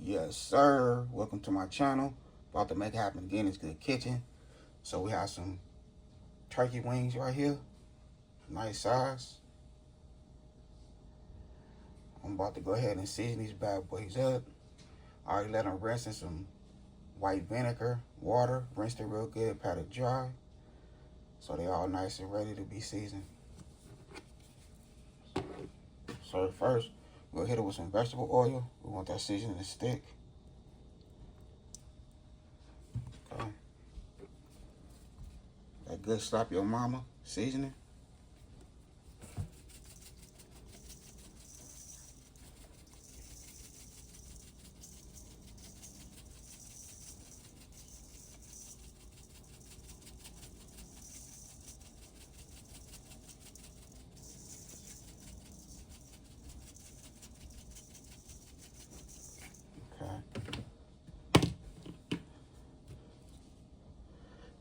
Yes, sir. Welcome to my channel. About to make it happen again. It's Good Kitchen. So we have some turkey wings right here. Nice size. I'm about to go ahead and season these bad boys up. I already let them rinse in some white vinegar, water. Rinsed it real good, pat it dry. So they all nice and ready to be seasoned. So first, we'll hit it with some vegetable oil. We want that seasoning to stick. Okay. That good slap your mama seasoning.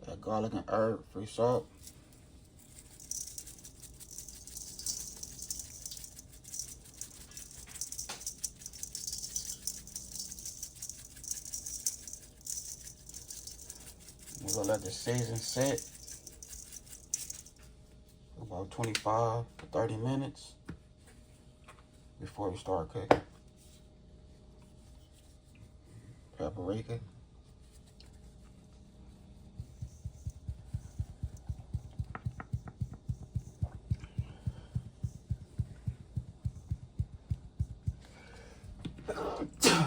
That garlic and herb, free salt. We're gonna let the season sit for about 25 to 30 minutes before we start cooking. Paprika.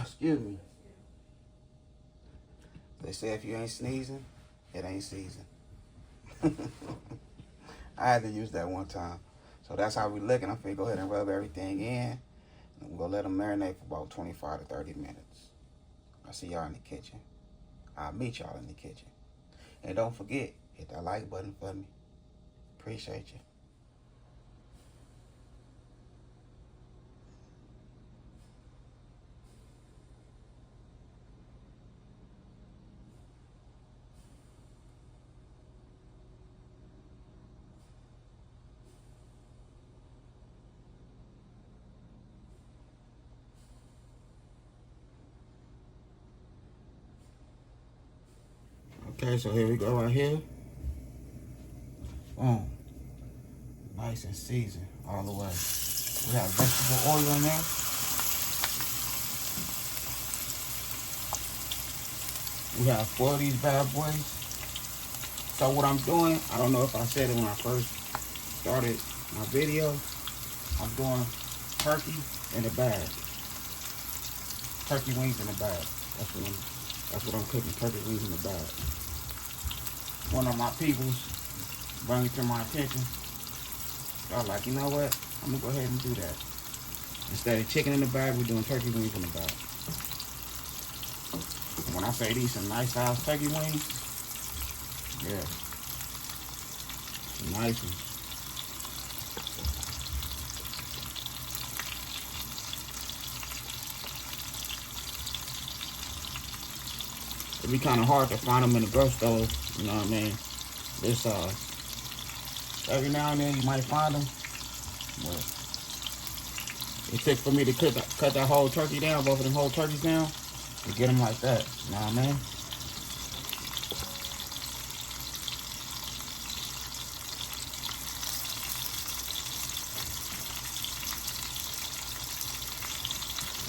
Excuse me. They say if you ain't sneezing, it ain't seasoned. I had to use that one time. So that's how we looking. I'm finna go ahead and rub everything in. And we're gonna let them marinate for about 25 to 30 minutes. I'll see y'all in the kitchen. I'll meet y'all in the kitchen. And don't forget, hit that like button for me. Appreciate you. Okay, so here we go right here. Boom. Nice and seasoned all the way. We have vegetable oil in there. We have 4 of these bad boys. So what I'm doing, I don't know if I said it when I first started my video. I'm doing turkey in a bag. Turkey wings in a bag. That's what I'm cooking, turkey wings in a bag. One of my peoples bring it to my attention. So I was like, you know what? I'm gonna go ahead and do that. Instead of chicken in the bag, we're doing turkey wings in the bag. And when I say these some nice size turkey wings, yeah, some nice ones. It'd be kind of hard to find them in the grocery store, you know what I mean? This every now and then you might find them, but it took for me to cut that whole turkey down, both of them whole turkeys down, to get them like that, you know what I mean?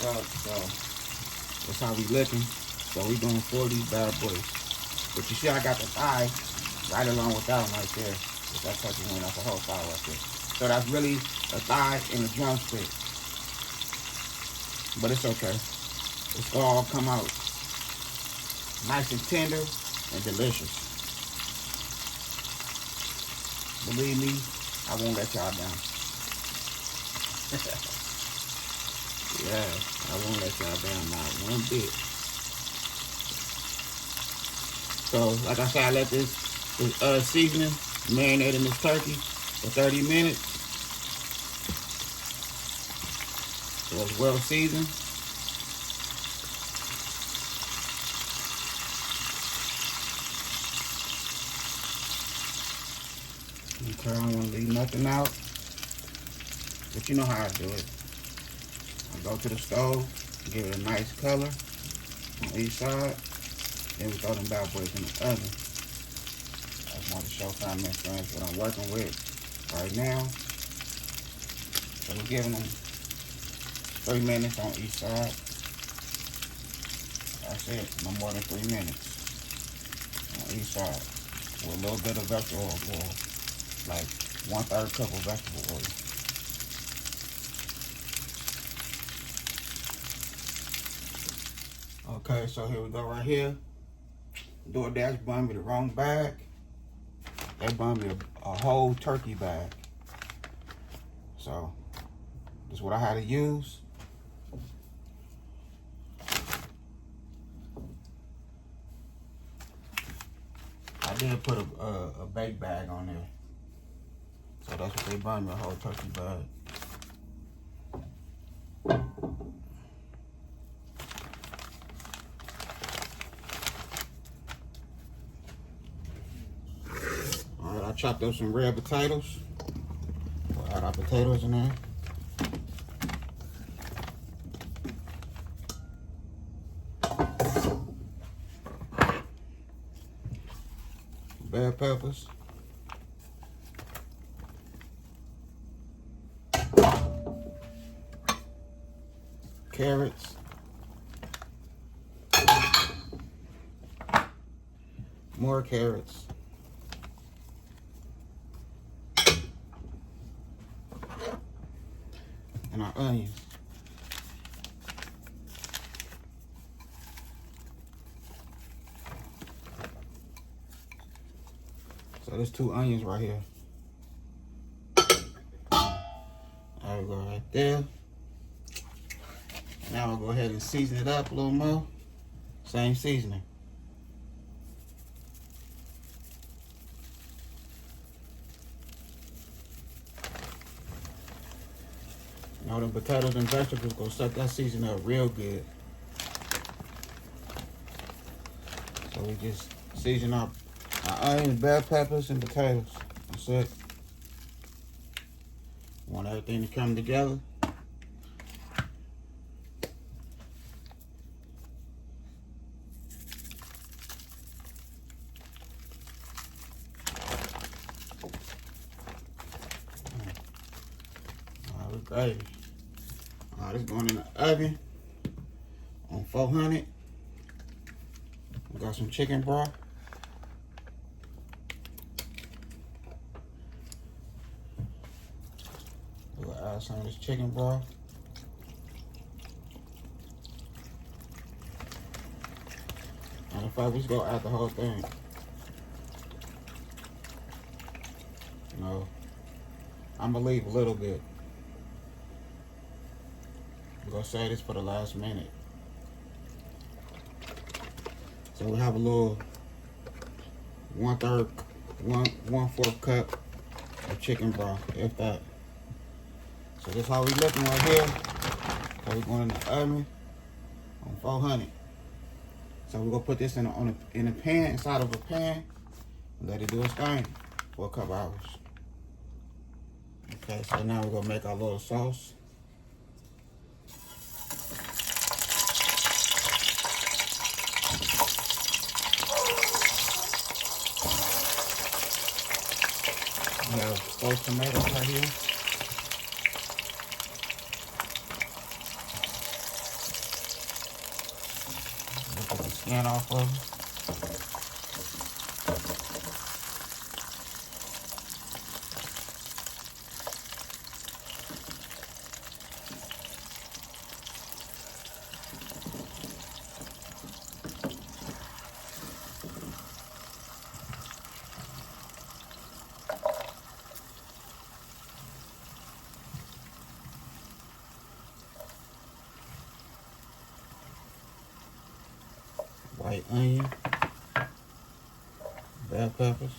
So that's how we looking. So we doing 4 of these bad boys. But you see I got the thigh right along with that one right there. With that turkey wing, that's a whole thigh right there. So that's really a thigh and a drumstick. But it's okay. It's gonna all come out nice and tender and delicious. Believe me, I won't let y'all down. Yeah, I won't let y'all down, not one bit. So, like I said, I let this seasoning marinate in this turkey for 30 minutes. So it's well seasoned. Okay, I don't want to leave nothing out. But you know how I do it. I go to the stove, give it a nice color, on each side. Then we throw them bad boys in the oven. I just want to show family and friends what I'm working with right now. So we're giving them 3 minutes on each side. That's it, no more than 3 minutes on each side. With a little bit of vegetable oil, like 1/3 cup of vegetable oil. Okay, so here we go right here. DoorDash bought me the wrong bag. They bought me a whole turkey bag. So, this is what I had to use. I did put a bake bag on there. So that's what they bought me, a whole turkey bag. Alright, I chopped up some red potatoes. We'll add our potatoes in there. Bell peppers. Carrots. More carrots. And our onions. So there's 2 onions right here. There we go right there. Now I'll go ahead and season it up a little more. Same seasoning. Now them potatoes and vegetables gonna suck that seasoning up real good. So we just season up our onions, bell peppers, and potatoes. That's it. Want everything to come together. Alright, we're gravy. Alright, it's going in the oven on 400. We got some chicken broth. We'll add some of this chicken broth. And in fact, we just go add the whole thing. No, I'm gonna leave a little bit. We're gonna save this for the last minute. So we have a little 1/4 cup of chicken broth, if that. So this is how we looking right here. So we're going in the oven on 400. So we're gonna put this in a pan, inside of a pan, and let it do its thing for a couple hours. Okay, so now we're gonna make our little sauce. We have those tomatoes right here. We'll put the skin off of them. White onion, bell peppers,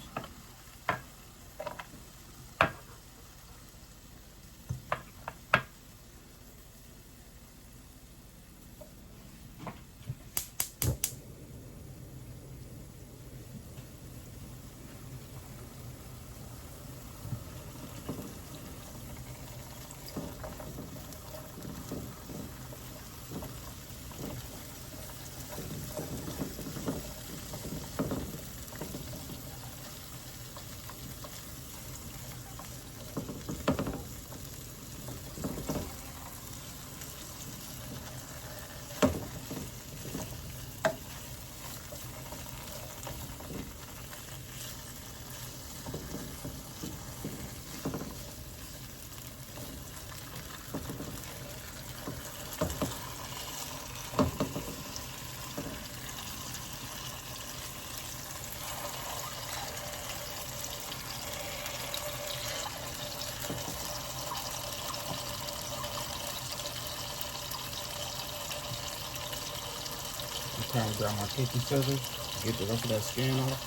Kind of grab my kitchen scissors, get the rest of that skin off.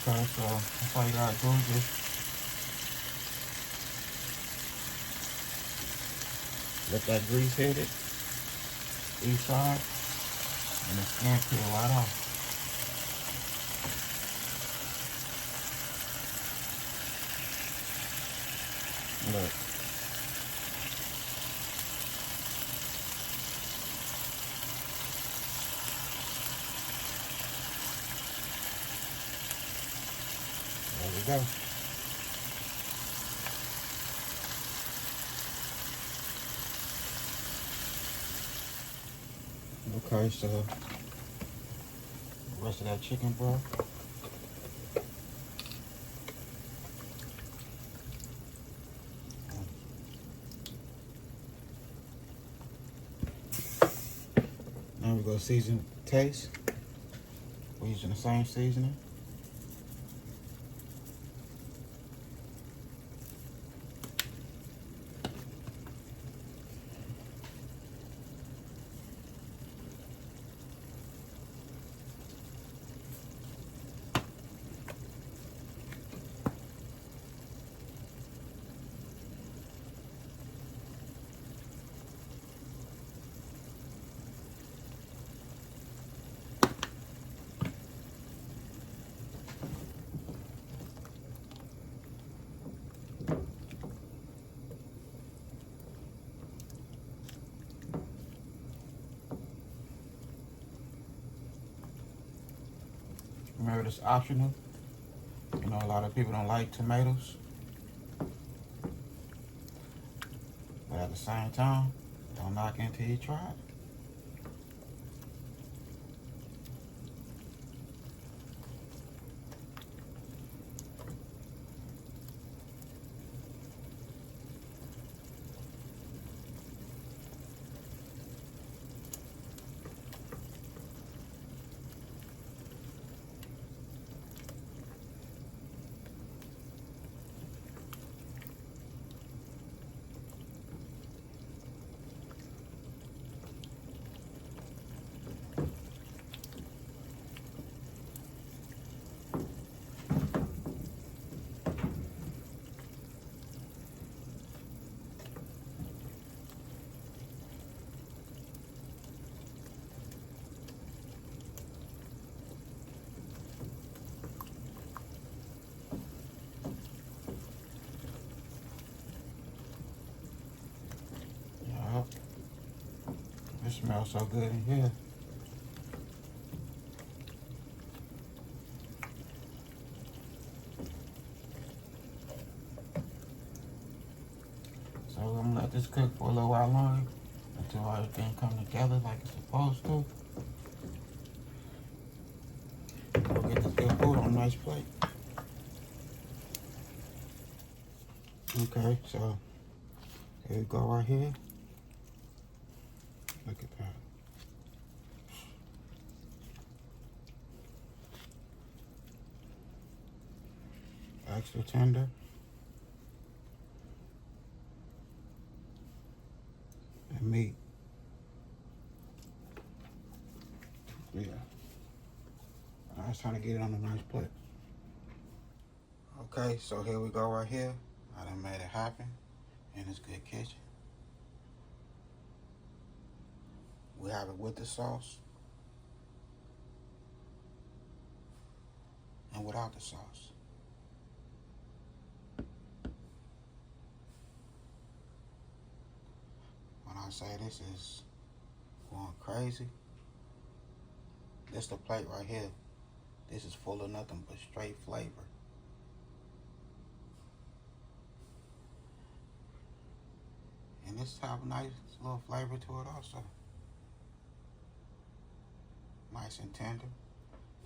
Okay, so that's all you gotta do is just let that grease hit it, each side, and the skin peel right off. Look. There we go. Okay, so the rest of that chicken broth. Now we go season taste. We're using the same seasoning. Remember, it's optional. You know, a lot of people don't like tomatoes. But at the same time, don't knock it until you try it. It smells so good in here. So I'm gonna let this cook for a little while longer until everything come together like it's supposed to. We'll get this good food on a nice plate. Okay, so here we go right here. Look at that. Extra tender. And meat. Yeah. Now it's time to get it on a nice plate. Okay, so here we go right here. I done made it happen in this good kitchen. We have it with the sauce and without the sauce. When I say this is going crazy, this the plate right here. This is full of nothing but straight flavor. And this have a nice little flavor to it also. Nice and tender.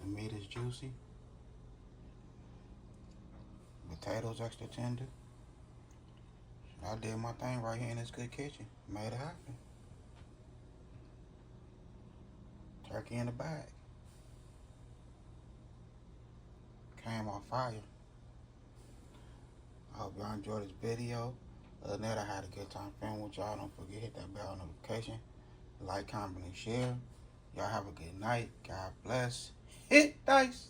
The meat is juicy. Potatoes extra tender. I did my thing right here in this good kitchen. Made it happen. Turkey in the bag. Came off fire. I hope y'all enjoyed this video. Other than that, I had a good time filming with y'all. Don't forget to hit that bell notification. Like, comment, and share. Y'all have a good night. God bless. Hit dice.